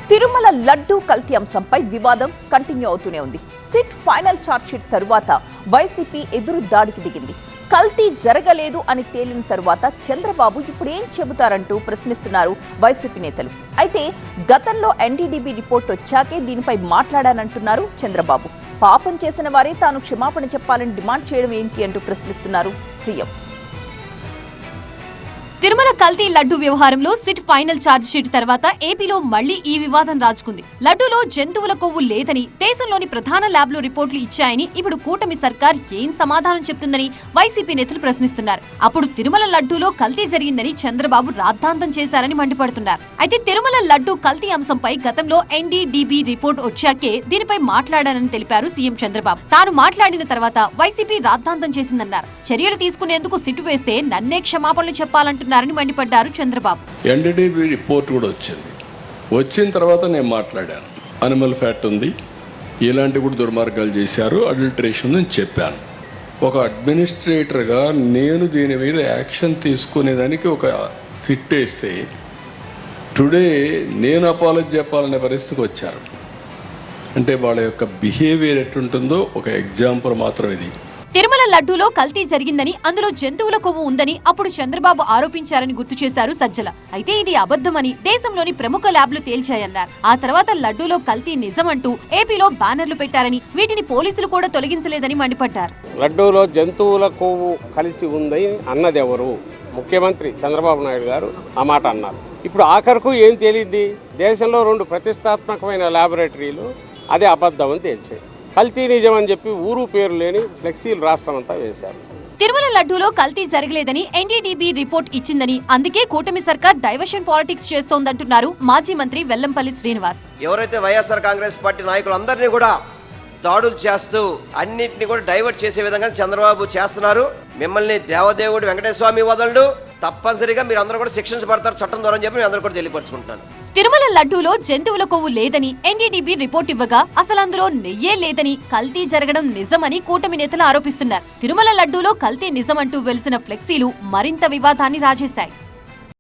తిరుమల లడ్డూ కల్తీ అంశంపై వివాదం కంటిన్యూ అవుతూనే ఉంది. సిట్ ఫైనల్ ఛార్జ్షీట్ తరువాత వైసీపీ ఎదురు దాడికి దిగింది. కల్తీ జరగలేదు అని తేలిన తరువాత చంద్రబాబు ఇప్పుడు ఏం చెబుతారంటూ ప్రశ్నిస్తున్నారు వైసీపీ నేతలు. అయితే గతంలో ఎన్డీడీబీ రిపోర్ట్ వచ్చాకే దీనిపై మాట్లాడానంటున్నారు చంద్రబాబు. పాపం చేసిన వారే తాను క్షమాపణ చెప్పాలని డిమాండ్ చేయడం ఏంటి అంటూ ప్రశ్నిస్తున్నారు సీఎం. తిరుమల కల్తీ లడ్డు వ్యవహారంలో సిట్ ఫైనల్ ఛార్జ్ షీట్ తర్వాత ఏపీలో మళ్లీ ఈ వివాదం రాజుకుంది. లడ్డూలో జంతువుల కొవ్వు లేదని దేశంలోని ప్రధాన ల్యాబ్లు రిపోర్టులు ఇచ్చాయని ఇప్పుడు కూటమి సర్కార్ ఏం సమాధానం చెప్తుందని వైసీపీ నేతలు ప్రశ్నిస్తున్నారు. అప్పుడు తిరుమల లడ్డూలో కల్తీ జరిగిందని చంద్రబాబు రాద్ధాంతం చేశారని మండిపడుతున్నారు. అయితే తిరుమల లడ్డు కల్తీ అంశంపై గతంలో ఎన్డీడీబీ రిపోర్ట్ వచ్చాకే దీనిపై మాట్లాడానని తెలిపారు సీఎం చంద్రబాబు. తాను మాట్లాడిన తర్వాత వైసీపీ రాద్ధాంతం చేసిందన్నారు. చర్యలు తీసుకునేందుకు సిట్టు వేస్తే నన్నే క్షమాపణలు చెప్పాలంటున్నారు మండిపడ్డారు చంద్రబాబు. ఎన్డీడీబీ రిపోర్ట్ కూడా వచ్చిన తర్వాత నేను మాట్లాడాను. అనిమల్ ఫ్యాట్ ఉంది, ఇలాంటి కూడా దుర్మార్గాలు చేశారు, అడల్టరేషన్ అని చెప్పాను. ఒక అడ్మినిస్ట్రేటర్గా నేను దీని మీద యాక్షన్ తీసుకునేదానికి ఒక సిట్ వేస్తే టుడే నేను అపాలజీ చెప్పాలనే పరిస్థితికి వచ్చారు. అంటే వాళ్ళ యొక్క బిహేవియర్ ఎట్టుంటుందో ఒక ఎగ్జాంపుల్ మాత్రం ఇది. తిరుమల లడ్డూలో కల్తీ జరిగిందని, అందులో జంతువుల కొవ్వు ఉందని అప్పుడు చంద్రబాబు ఆరోపించారని గుర్తు చేశారు సజ్జల. అయితే ఇది అబద్ధమని దేశంలోని ప్రముఖ ల్యాబ్లు తేల్చాయన్నారు. ఆ తర్వాత లడ్డూలో కల్తీ నిజమంటూ ఏపీలో బ్యానర్లు పెట్టారని, వీటిని పోలీసులు కూడా తొలగించలేదని మండిపడ్డారు. లడ్డూలో జంతువుల కొవ్వు కలిసి ఉందని అన్నది ఎవరు? ముఖ్యమంత్రి చంద్రబాబు నాయుడు గారు ఆ మాట అన్నారు. ఇప్పుడు ఆఖరుకు ఏం తేలిద్ది? దేశంలో 2 ప్రతిష్టాత్మకమైన ల్యాబొరేటరీలు అదే అబద్ధం అని తేల్చాయి. కల్తీ నిజం అని చెప్పి ఊరు పేరు లేని ఫ్లెక్సీలు రాష్ట్రం అంతా వేశారు. తిరుమల లడ్డూలో కల్తీ జరగలేదని ఎన్డీడీబీ రిపోర్ట్ ఇచ్చిందని, అందుకే కూటమి సర్కార్ డైవర్షన్ పాలిటిక్స్ చేస్తోందంటున్నారు మాజీ మంత్రి వెల్లంపల్లి శ్రీనివాస్. ఎవరైతే వైఎస్ఆర్ కాంగ్రెస్ పార్టీ నాయకులందరినీ కూడా దాడులు చేస్తూ అన్నింటినీ కూడా డైవర్ట్ చేసే విధంగా చంద్రబాబు చేస్తున్నారు. మిమ్మల్ని దేవదేవుడు వెంకటేశ్వర స్వామి వదలడు, తప్పనిసరిగా మీరు అందరూ కూడా శిక్షించబడతారు చట్టం ద్వారా అని చెప్పి అందరూ కూడా తెలియపరుచుకుంటున్నాను. తిరుమల లడ్డూలో జంతువుల కొవ్వు లేదని ఎన్డీడీబీ రిపోర్ట్ ఇవ్వగా అసలు అందులో నెయ్యే లేదని, కల్తీ జరగడం నిజమని కూటమి నేతలు ఆరోపిస్తున్నారు. తిరుమల లడ్డూలో కల్తీ నిజమంటూ వెలిసిన ఫ్లెక్సీలు మరింత వివాదాన్ని రాజేశాయి.